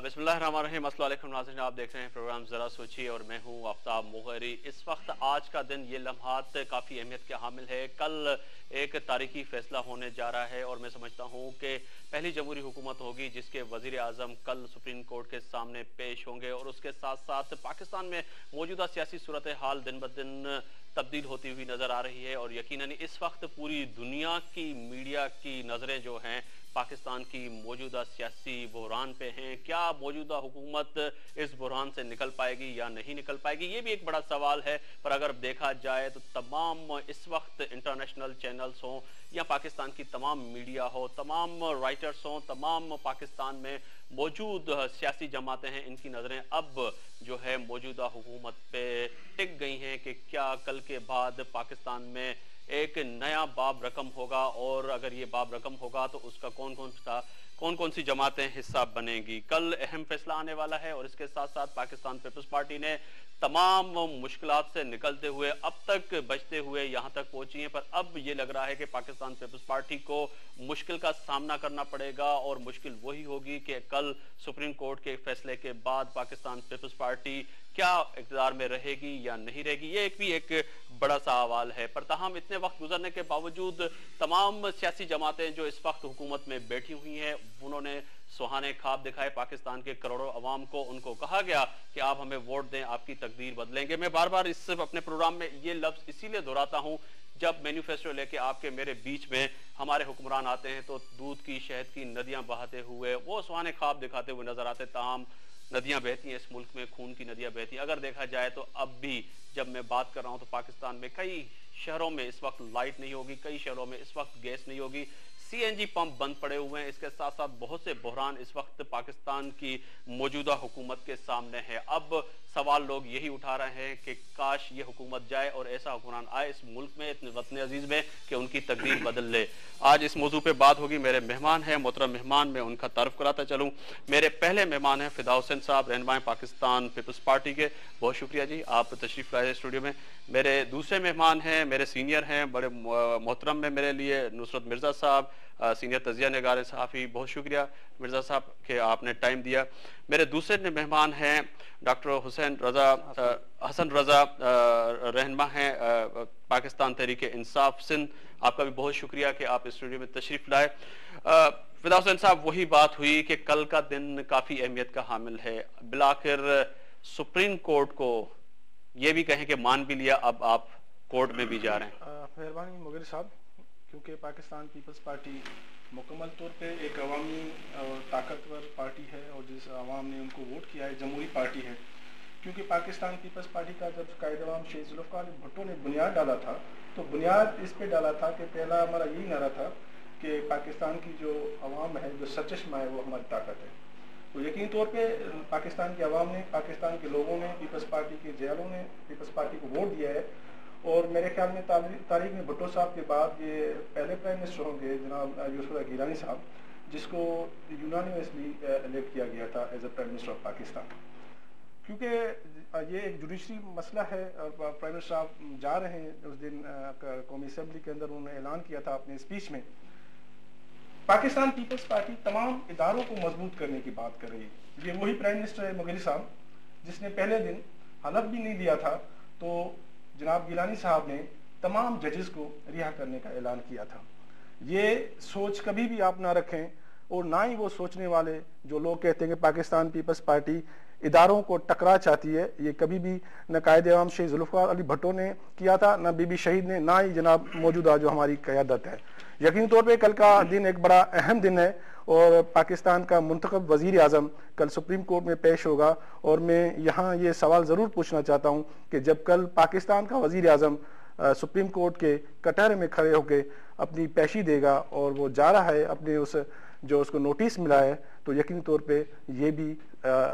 बिस्मिल्लाहिर्रहमानिर्रहीम। अस्सलाम वालेकुम नाज़रीन, आप देख रहे हैं प्रोग्राम ज़रा सोचिए और मैं हूं आफ्ताब मुगहरी। इस वक्त आज का दिन ये लम्हात काफ़ी अहमियत के हामिल है। कल एक तारीखी फ़ैसला होने जा रहा है और मैं समझता हूं कि पहली जमहूरी हुकूमत होगी जिसके वज़ीर आज़म कल सुप्रीम कोर्ट के सामने पेश होंगे और उसके साथ साथ पाकिस्तान में मौजूदा सियासी सूरत हाल दिन ब दिन तब्दील होती हुई नज़र आ रही है और यकीनन इस वक्त पूरी दुनिया की मीडिया की नज़रें जो हैं पाकिस्तान की मौजूदा सियासी बहरान पे हैं। क्या मौजूदा हुकूमत इस बहरान से निकल पाएगी या नहीं निकल पाएगी, ये भी एक बड़ा सवाल है। पर अगर देखा जाए तो तमाम इस वक्त इंटरनेशनल चैनल्स हों या पाकिस्तान की तमाम मीडिया हो, तमाम राइटर्स हों, तमाम पाकिस्तान में मौजूद सियासी जमातें हैं, इनकी नज़रें अब जो है मौजूदा हुकूमत पे टिक गई हैं कि क्या कल के बाद पाकिस्तान में एक नया बाब रकम होगा और अगर ये बाब रकम होगा तो उसका कौन कौन सी जमातें हिस्सा बनेंगी। कल अहम फैसला आने वाला है और इसके साथ साथ पाकिस्तान पीपल्स पार्टी ने तमाम मुश्किलात से निकलते हुए अब तक बचते हुए यहाँ तक पहुंची है, पर अब ये लग रहा है कि पाकिस्तान पीपल्स पार्टी को मुश्किल का सामना करना पड़ेगा और मुश्किल वही होगी कि कल सुप्रीम कोर्ट के फैसले के बाद पाकिस्तान पीपल्स पार्टी क्या इक़्तिदार में रहेगी या नहीं रहेगी, ये एक बड़ा सा सवाल है। पर ताहम इतने वक्त गुजरने के बावजूद तमाम सियासी जमातें जो इस वक्त हुकूमत में बैठी हुई हैं उन्होंने सुहाने ख्वाब दिखाए पाकिस्तान के करोड़ों अवाम को। उनको कहा गया कि आप हमें वोट दें, आपकी तकदीर बदलेंगे। मैं बार बार इस अपने प्रोग्राम में ये लफ्ज़ इसीलिए दोहराता हूँ, जब मैन्युफेस्टो लेके आपके मेरे बीच में हमारे हुक्मरान आते हैं तो दूध की शहद की नदियाँ बहाते हुए वो सुहाने ख्वाब दिखाते हुए नजर आते। ताहम नदियाँ बहती हैं इस मुल्क में, खून की नदियाँ बहती हैं। अगर देखा जाए तो अब भी जब मैं बात कर रहा हूँ तो पाकिस्तान में कई शहरों में इस वक्त लाइट नहीं होगी, कई शहरों में इस वक्त गैस नहीं होगी, सीएनजी पंप बंद पड़े हुए हैं। इसके साथ साथ बहुत से बहरान इस वक्त पाकिस्तान की मौजूदा हुकूमत के सामने है। अब सवाल लोग यही उठा रहे हैं कि काश ये हुकूमत जाए और ऐसा हुक्मरान आए इस मुल्क में, इतने वतन अजीज में, कि उनकी तकदीर बदल ले। आज इस मौजू पे बात होगी। मेरे मेहमान हैं, मोहतरम मेहमान, मैं उनका तारुफ कराता चलूँ। मेरे पहले मेहमान हैं फिदा हुसैन साहब, रहनुमाए पाकिस्तान पीपल्स पार्टी के। बहुत शुक्रिया जी, आप तशरीफ़ लाए स्टूडियो में। मेरे दूसरे मेहमान हैं, मेरे सीनियर हैं, बड़े मोहतरम में मेरे लिए, नुसरत मिर्ज़ा साहब, सीनियर तजिया निगार सहाफ़ी। बहुत शुक्रिया मिर्ज़ा साहब कि आपने टाइम दिया। मेरे दूसरे मेहमान हैं डॉक्टर हसन रज़ा, रहनुमा हैं पाकिस्तान तहरीक इंसाफ सिंध। आपका भी बहुत शुक्रिया कि आप स्टूडियो में तशरीफ़ लाए। फिदा हुसैन साहब, वही बात हुई कि कल का दिन काफ़ी अहमियत का हामिल है। बिलाखिर सुप्रीम कोर्ट को ये भी कहें कि मान भी लिया, अब आप कोर्ट में भी जा रहे हैं। मेहरबानी मुगल साहब, क्योंकि पाकिस्तान पीपल्स पार्टी मुकम्मल तौर पे एक अवामी और ताकतवर पार्टी है और जिस आवाम ने उनको वोट किया है जमहूरी पार्टी है। क्योंकि पाकिस्तान पीपल्स पार्टी का जब कायद अवाम शेख जुल्फ़िकार अली भुट्टो ने बुनियाद डाला था तो बुनियाद इस पे डाला था कि पहला हमारा यही नारा था कि पाकिस्तान की जो अवाम है, जो सचश्मा है, वो हमारी ताकत है। तो यकीनी तौर पे पाकिस्तान के अवाम ने, पाकिस्तान के लोगों ने, पीपल्स पार्टी के जैलों ने पीपल्स पार्टी को वोट दिया है। और मेरे ख्याल में तारीख में भुट्टो साहब के बाद ये पहले प्राइम मिनिस्टर होंगे जनाब यूसुफ गिलानी साहब, जिसको यूनानिमसली इलेक्ट किया गया था as a prime minister of Pakistan. क्योंकि ये एक जुडिशरी मसला है और प्राइम मिनिस्टर साहब जा रहे हैं। उस दिन कौमी असम्बली के अंदर उन्होंने ऐलान किया था अपने स्पीच में, पाकिस्तान पीपल्स पार्टी तमाम इदारों को मजबूत करने की बात कर रही है। ये वही प्राइम मिनिस्टर है मुगली साहब जिसने पहले दिन हलफ भी नहीं दिया था तो जनाब गिलानी साहब ने तमाम जजेस को रिहा करने का ऐलान किया था। ये सोच कभी भी आप ना रखें और ना ही वो सोचने वाले जो लोग कहते हैं कि पाकिस्तान पीपल्स पार्टी इदारों को टकरा चाहती है, ये कभी भी न कायद अवाम शेख जुल्फ़िकार अली भुट्टो ने किया था, न बीबी शहीद ने, ना ही जनाब मौजूदा जो हमारी क़यादत है। यकीनी तौर पर कल का दिन एक बड़ा अहम दिन है और पाकिस्तान का मुंतखब वज़ीर आज़म कल सुप्रीम कोर्ट में पेश होगा। और मैं यहाँ ये सवाल ज़रूर पूछना चाहता हूँ कि जब कल पाकिस्तान का वज़ीर आज़म सुप्रीम कोर्ट के कटहरे में खड़े होकर अपनी पेशी देगा और वो जा रहा है अपने उस जो उसको नोटिस मिला है, तो यकीनी तौर पे ये भी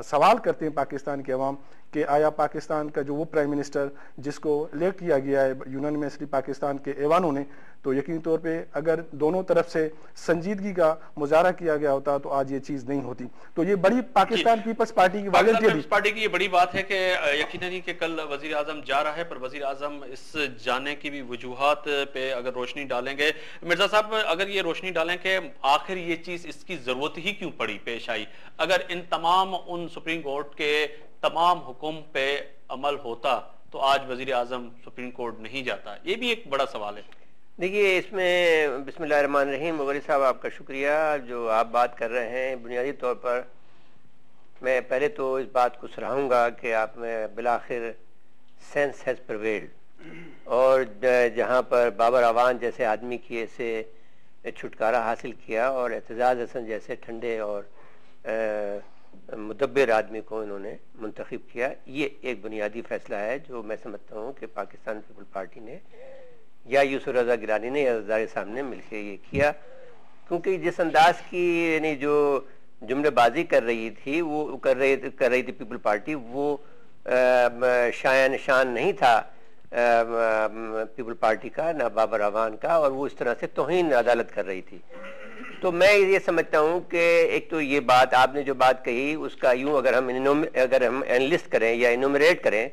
सवाल करते हैं पाकिस्तान के अवाम कि आया पाकिस्तान का जो वो प्राइम मिनिस्टर जिसको इलेक्ट किया गया है यूनानिमसली पाकिस्तान के ऐवानों ने, तो यकीन तौर पे अगर दोनों तरफ से संजीदगी का मुजाहरा किया गया होता तो आज ये चीज नहीं होती। तो ये बड़ी पाकिस्तान पीपल्स पार्टी की पार्टी की ये बड़ी बात है कि यकीनन ही कि कल वजीर आजम जा रहा है, पर वजीर आजम इस जाने की भी वजूहात पे अगर रोशनी डालेंगे, मिर्जा साहब अगर ये रोशनी डालें कि आखिर ये चीज इसकी जरूरत ही क्यों पड़ी पेश आई, अगर इन तमाम उन सुप्रीम कोर्ट के तमाम हुक्म पे अमल होता तो आज वजीर आजम सुप्रीम कोर्ट नहीं जाता, ये भी एक बड़ा सवाल है। देखिए, इसमें बिस्मिल्लाहिर्रहमानिर्रहीम मुगर्री साहब आपका शुक्रिया जो आप बात कर रहे हैं। बुनियादी तौर पर मैं पहले तो इस बात को सराहूँगा कि आप में बिलाखिर सेंस हैज़ प्रिवेल्ड और जहाँ पर बाबर अवान जैसे आदमी की से छुटकारा हासिल किया और एतजाज़ हसन जैसे ठंडे और मुदब्बिर आदमी को इन्होंने मुंतखब किया, ये एक बुनियादी फ़ैसला है जो मैं समझता हूँ कि पाकिस्तान पीपल पार्टी ने या यूसुफ रज़ा गिलानी ने या ज़ाहिर साहब ने मिलकर ये किया। क्योंकि जिस अंदाज की यानी जो जुमलेबाजी कर रही थी वो कर रही थी पीपल पार्टी, वो शाया निशान नहीं था पीपल पार्टी का, ना बाबर अवान का, और वो इस तरह से तौहीन अदालत कर रही थी। तो मैं ये समझता हूँ कि एक तो ये बात आपने जो बात कही उसका यूँ अगर हम एनालिस्ट करें या इनुमरेट करें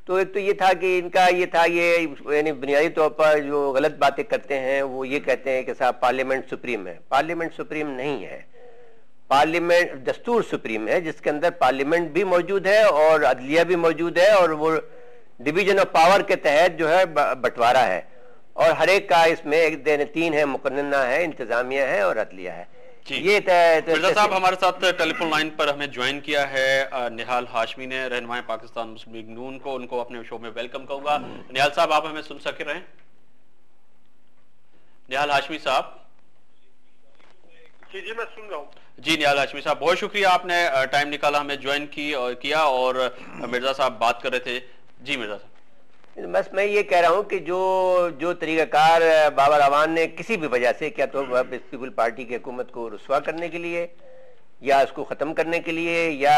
तो एक तो ये था कि इनका ये था ये यानी बुनियादी तौर पर जो गलत बातें करते हैं वो ये कहते हैं कि साहब पार्लियामेंट सुप्रीम है। पार्लियामेंट सुप्रीम नहीं है, पार्लियामेंट दस्तूर सुप्रीम है जिसके अंदर पार्लियामेंट भी मौजूद है और अदलिया भी मौजूद है और वो डिवीजन ऑफ पावर के तहत जो है बंटवारा है और हर एक का इसमें एक दिन 3 है, मुकन्ना है, इंतजामिया है और अदलिया है। ये मिर्जा साहब हमारे साथ टेलीफोन लाइन पर हमें ज्वाइन किया है निहाल हाशमी ने, रहनुमाई पाकिस्तान मुस्लिम लीग नून को, उनको अपने शो में वेलकम कहूंगा। निहाल साहब आप हमें सुन सके रहे हैं? निहाल हाशमी साहब। जी मैं सुन रहा हूँ। जी निहाल हाशमी साहब, बहुत शुक्रिया आपने टाइम निकाला, हमें ज्वाइन किया और मिर्जा साहब बात कर रहे थे। जी मिर्जा साहब। बस मैं ये कह रहा हूँ कि जो तरीक़ाकार बाबर अवान ने किसी भी वजह से, क्या तो पीपल पार्टी की हुकूमत को रुस्वा करने के लिए या उसको ख़त्म करने के लिए या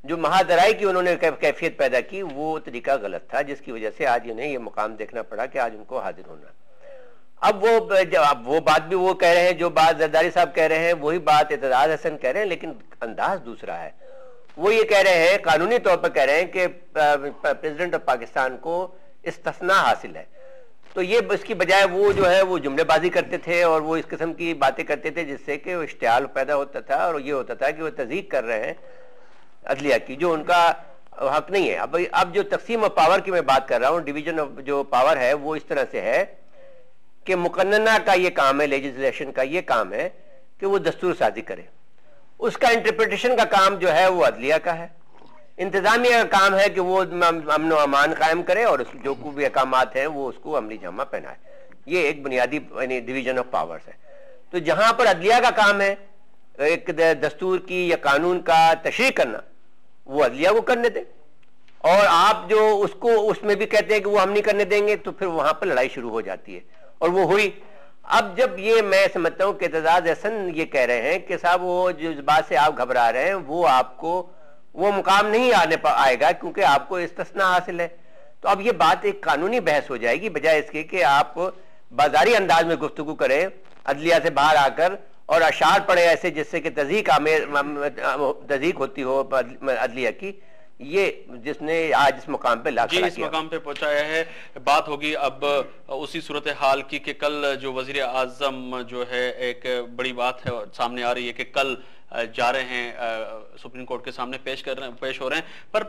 जो महादराई की उन्होंने कैफियत पैदा की, वो तरीका गलत था जिसकी वजह से आज उन्हें ये मुकाम देखना पड़ा कि आज उनको हाजिर होना। अब वो बात भी वो कह रहे हैं जो बात जरदारी साहब कह रहे हैं, वही बात एतजाज हसन कह रहे हैं, लेकिन अंदाज दूसरा है। वो ये कह रहे हैं, कानूनी तौर पर कह रहे हैं कि प्रेसिडेंट ऑफ पाकिस्तान को इस्तिस्ना हासिल है। तो ये इसकी बजाय वो जो है वो जुमलेबाजी करते थे और वो इस किस्म की बातें करते थे जिससे कि वो इश्तिहाल पैदा होता था और ये होता था कि वो तज़ीक कर रहे हैं अदलिया की, जो उनका हक नहीं है। अब जो तकसीम ऑफ पावर की मैं बात कर रहा हूँ, डिवीजन ऑफ जो पावर है वो इस तरह से है कि मुकन्ना का ये काम है, लेजिस्लेशन का ये काम है कि वो दस्तूर साजी करे, उसका इंटरप्रिटेशन का काम जो है वो अदलिया का है, इंतजामिया का काम है कि वो अमन व अमान कायम करे और जो भी अहकामात हैं वो उसको अमली जामा पहनाए। ये एक बुनियादी डिवीजन ऑफ पावर्स है। तो जहां पर अदलिया का काम है एक दस्तूर की या कानून का तशरीह करना, वो अदलिया को करने दें, और आप जो उसको उसमें भी कहते हैं कि वो हम नहीं करने देंगे, तो फिर वहां पर लड़ाई शुरू हो जाती है और वो हुई। अब जब ये मैं समझता हूँ कि एतजाज हसन ये कह रहे हैं कि साहब वो जिस बात से आप घबरा रहे हैं वो आपको वो मुकाम नहीं आएगा क्योंकि आपको इस्तिस्ना हासिल है। तो अब ये बात एक कानूनी बहस हो जाएगी बजाय इसके कि आप बाजारी अंदाज में गुफ्तगू करें अदलिया से बाहर आकर और अशार पड़े ऐसे जिससे कि तज़ीक होती हो अदलिया की, ये जिसने आज इस मुकाम पे लाख इस मुकाम पे पहुंचाया है। बात होगी अब उसी सूरत हाल की कि कल जो वजीर आजम जो है, एक बड़ी बात है सामने आ रही है कि कल जा रहे हैं सुप्रीम कोर्ट के सामने पेश हो रहे हैं, पर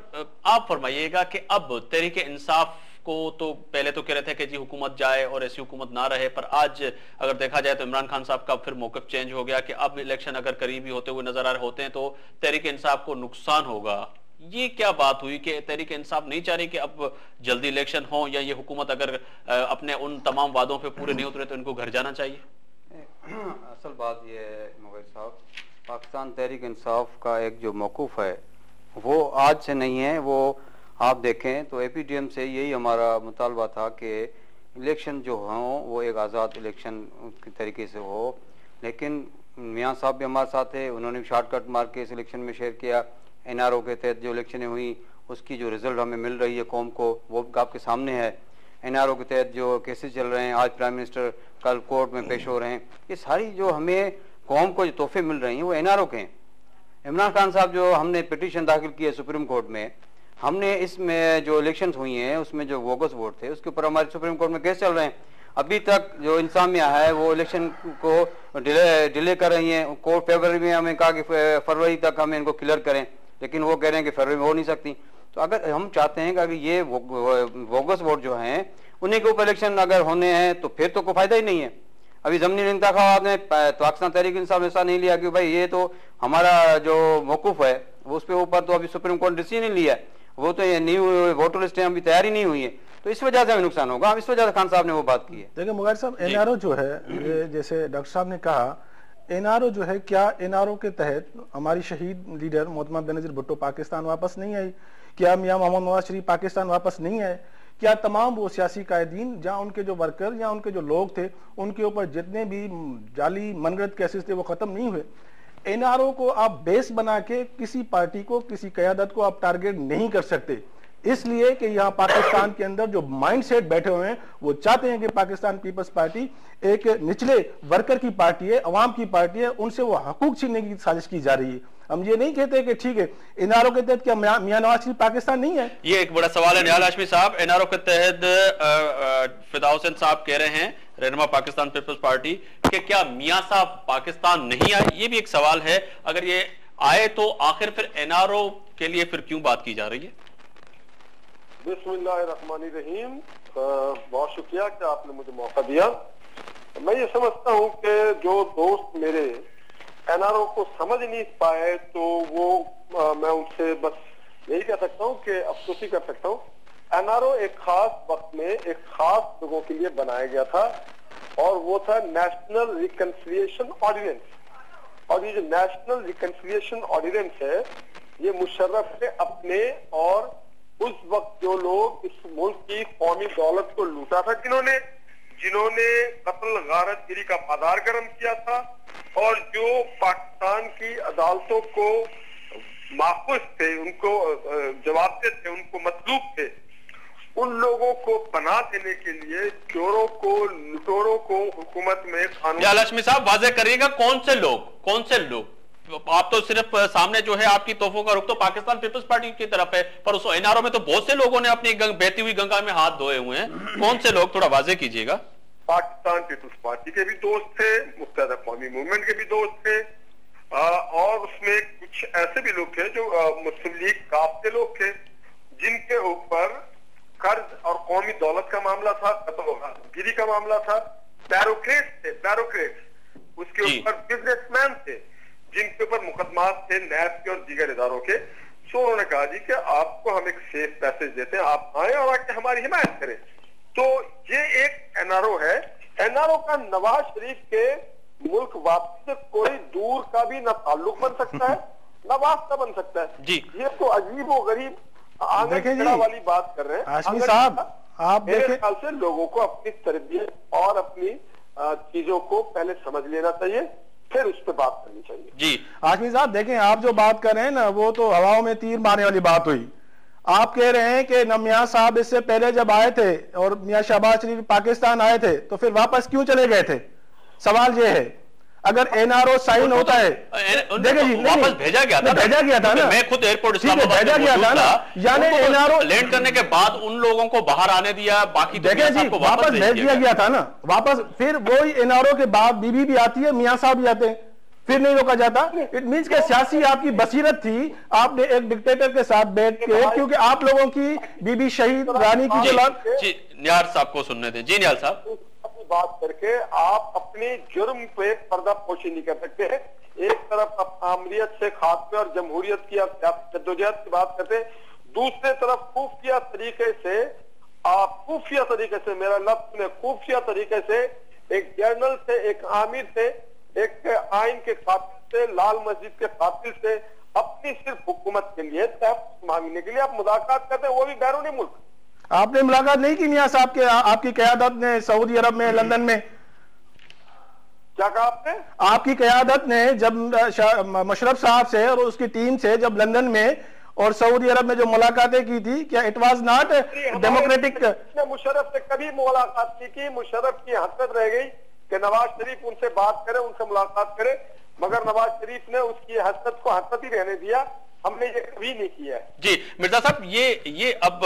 आप फरमाइएगा कि अब तहरीक इंसाफ को तो पहले तो कह रहे थे कि जी हुकूमत जाए और ऐसी हुकूमत ना रहे, पर आज अगर देखा जाए तो इमरान खान साहब का फिर मौक़िफ़ चेंज हो गया कि अब इलेक्शन अगर करीबी होते हुए नजर आ रहे होते हैं तो तहरीक इंसाफ को नुकसान होगा। ये क्या बात हुई कि तहरीक इंसाफ नहीं चाह रही कि अब जल्दी इलेक्शन हो, या ये हुकूमत अगर अपने उन तमाम वादों पे पूरे नहीं उतरे तो इनको घर जाना चाहिए? असल बात ये है मुगल साहब, पाकिस्तान तहरीक इंसाफ का एक जो मौक़िफ़ है वो आज से नहीं है। वो आप देखें तो APTM से यही हमारा मुतालबा था कि इलेक्शन जो हों वो एक आज़ाद इलेक्शन के तरीके से हो, लेकिन मियाँ साहब भी हमारे साथ थे, उन्होंने शॉर्टकट मार के इस इलेक्शन में शेयर किया। NRO के तहत जो इलेक्शनें हुई उसकी जो रिजल्ट हमें मिल रही है कौम को, वो आपके सामने है। NRO के तहत जो केसेस चल रहे हैं, आज प्राइम मिनिस्टर कल कोर्ट में पेश हो रहे हैं, ये सारी जो हमें कौम को जो तोहफे मिल रहे हैं वो NRO के हैं। इमरान खान साहब जो हमने पिटीशन दाखिल की है सुप्रीम कोर्ट में, हमने इसमें जो इलेक्शंस हुई हैं उसमें जो बोगस वोट थे उसके ऊपर हमारे सुप्रीम कोर्ट में केस चल रहे हैं। अभी तक जो इंतजामिया है वो इलेक्शन को डिले कर रही है। कोर्ट फरवरी में हमें कहा कि फरवरी तक हमें इनको क्लियर करें, लेकिन वो कह रहे हैं कि फरवरी में हो नहीं सकती। तो अगर हम चाहते हैं कि अगर ये बोगस वोट जो हैं उन्हीं के ऊपर इलेक्शन अगर होने हैं तो फिर तो कोई फायदा ही नहीं है। अभी ज़मीनी इंतखाबात में पाकिस्तान तहरीक इंसाफ ने ऐसा नहीं लिया कि भाई ये तो हमारा जो मौकूफ है वो उसके ऊपर तो अभी सुप्रीम कोर्ट ने डिसीजन लिया है, वो तो ये न्यू वोटर लिस्ट अभी तैयार ही नहीं हुई है, तो इस वजह से हमें नुकसान होगा। इस वजह से खान साहब ने वो बात की है। देखिए मुगैर साहब, NRO जो है, ये जैसे डॉक्टर साहब ने कहा, NRO जो है, क्या NRO के तहत हमारी शहीद लीडर मोहतरमा बेनज़ीर भुट्टो पाकिस्तान वापस नहीं आई? क्या मियां मोहम्मद नवाज शरीफ पाकिस्तान वापस नहीं आए? क्या तमाम वो सियासी कायदीन जहाँ उनके जो वर्कर या उनके जो लोग थे उनके ऊपर जितने भी जाली मनगढ़ंत केसेस थे वो खत्म नहीं हुए? NRO को आप बेस बना के किसी पार्टी को, किसी क़यादत को आप टारगेट नहीं कर सकते, इसलिए कि यहाँ पाकिस्तान के अंदर जो माइंडसेट बैठे हुए हैं वो चाहते हैं कि पाकिस्तान पीपल्स पार्टी एक निचले वर्कर की पार्टी है, अवाम की पार्टी है, उनसे वो हकूक छीनने की साजिश की जा रही है। हम ये नहीं कहते कि ठीक है NRO के तहत क्या मियां नवाज शरीफ पाकिस्तान नहीं है? ये एक बड़ा सवाल है निहाल हाशमी साहब। NRO के तहत फिदा हुसैन साहब कह रहे हैं, रहनुमा पाकिस्तान पीपल्स पार्टी, कि क्या मियां साहब पाकिस्तान नहीं आए? ये भी एक सवाल है। अगर ये आए तो आखिर फिर NRO के लिए फिर क्यों बात की जा रही है? बिस्मिल्लाहिर्रहमानिर्रहीम। बहुत शुक्रिया कि आपने मुझे मौका दिया। मैं ये समझता हूँ कि जो दोस्त मेरे NRO को समझ नहीं पाए तो वो मैं उनसे बस यही कह सकता हूँ कि अफसोस ही कर सकता हूँ। NRO एक खास वक्त में एक खास लोगों के लिए बनाया गया था और वो था नेशनल रिकंसिलिएशन ऑर्डिनेंस। और ये जो नेशनल रिकंसिलिएशन ऑर्डिनेंस है ये मुशर्रफ ने अपने और उस वक्त जो लोग इस मुल्क की कौमी दौलत को लूटा था, जिन्होंने कत्ल गारतगिरी का पादार गर्म किया था और जो पाकिस्तान की अदालतों को माफूज थे, उनको जवाबदेह थे, उनको मतलूब थे, उन लोगों को पनाह देने के लिए चोरों को, लुटेरों को हुकूमत में कानून। लक्ष्मी साहब वाजे करिएगा, कौन से लोग? आप तो सिर्फ सामने जो है आपकी तोहफों का रुख तो पाकिस्तान पीपल्स पार्टी की तरफ है, पर उस NRO में तो बहुत से लोगों ने अपनी बहती हुई गंगा में हाथ धोए हुए हैं। कौन से लोग, थोड़ा वाजे कीजिएगा। पाकिस्तान पीपल्स पार्टी के भी दोस्त थे, मुत्तहदा कौमी मूवमेंट के भी दोस्त थे, और उसमें कुछ ऐसे भी लोग थे जो मुस्लिम लीग काफ के लोग थे, जिनके ऊपर कर्ज और कौमी दौलत का मामला था, कत्ल का मामला था, बैरोक्रेट्स उसके ऊपर बिजनेसमैन थे जिनके ऊपर मुकदमात थे नैब के और दीगर इदारों के। सो उन्होंने कहा जी कि आपको हम एक सेफ पैसेज देते हैं, आप आए और आके हमारी हिमायत करें। तो ये एक NRO है। NRO का नवाज शरीफ के मुल्क वापसी से कोई दूर का भी न ताल्लुक बन सकता है न वास्ता बन सकता है जी। ये तो अजीब व गरीब आंगन वाली बात कर रहे हैं। हाशमी साहब, आप मेरे ख्याल से लोगों को अपनी तरबियत और अपनी चीजों को पहले समझ लेना चाहिए, फिर उस पर बात करनी चाहिए जी। हाशमी साहब देखें, आप जो बात कर रहे हैं ना वो तो हवाओं में तीर मारने वाली बात हुई। आप कह रहे हैं कि मियां साहब इससे पहले जब आए थे और मियां शहबाज शरीफ पाकिस्तान आए थे तो फिर वापस क्यों चले गए थे? सवाल ये है, अगर NRO साइन होता है, देखिए जी, वापस भेजा गया था ना, मैं खुद एयरपोर्ट इस्लामाबाद भेजा गया था ना, यानी NRO लैंड करने के बाद उन लोगों को बाहर आने दिया, बाकी देखिए जी वापस भेज दिया गया था ना, वापस फिर वही NRO के बाद बीबी भी आती है, मियां साहब भी आते हैं, फिर नहीं रोका जाता। इट मींस के सियासी आपकी बसीरत थी, आपने एक डिक्टेटर के साथ बैठ के, क्योंकि आप लोगों की बीबी शहीद रानी की जो निहाल साहब को सुनने दें। जी निहाल साहब, बात करके आप अपने जुर्म पे पर्दा पोशी नहीं कर सकते हैं। एक तरफ आप आमरीत से खात्मे और जमहूरियत की जद्दोजहद की बात करते हैं, दूसरे तरफ खुफिया तरीके से मेरा लफ्ज में खुफिया तरीके से एक जनरल से, एक आमिर से, एक आइन के कातिल से, लाल मस्जिद के कातिल से अपनी सिर्फ हुकूमत के लिए तहफ्फुज़ मांगने के लिए आप मुलाकात करते हैं, वो भी बैरूनी मुल्क। आपने मुलाकात नहीं की मियां साहब के, आपकी क़यादत ने सऊदी अरब में, लंदन में? क्या कहा आपने? आपकी क़यादत ने जब मशरफ साहब से और उसकी टीम से जब लंदन में और सऊदी अरब में जो मुलाकातें की थी, क्या it was not democratic? Musharraf से कभी मुलाकात की कि मुशर्रफ की हसरत रह गई कि नवाज शरीफ उनसे बात करे, उनसे मुलाकात करे, मगर नवाज शरीफ ने उसकी हसरत को हसरत ही रहने दिया। हमने ये कभी नहीं किया है। जी मिर्जा साहब, ये अब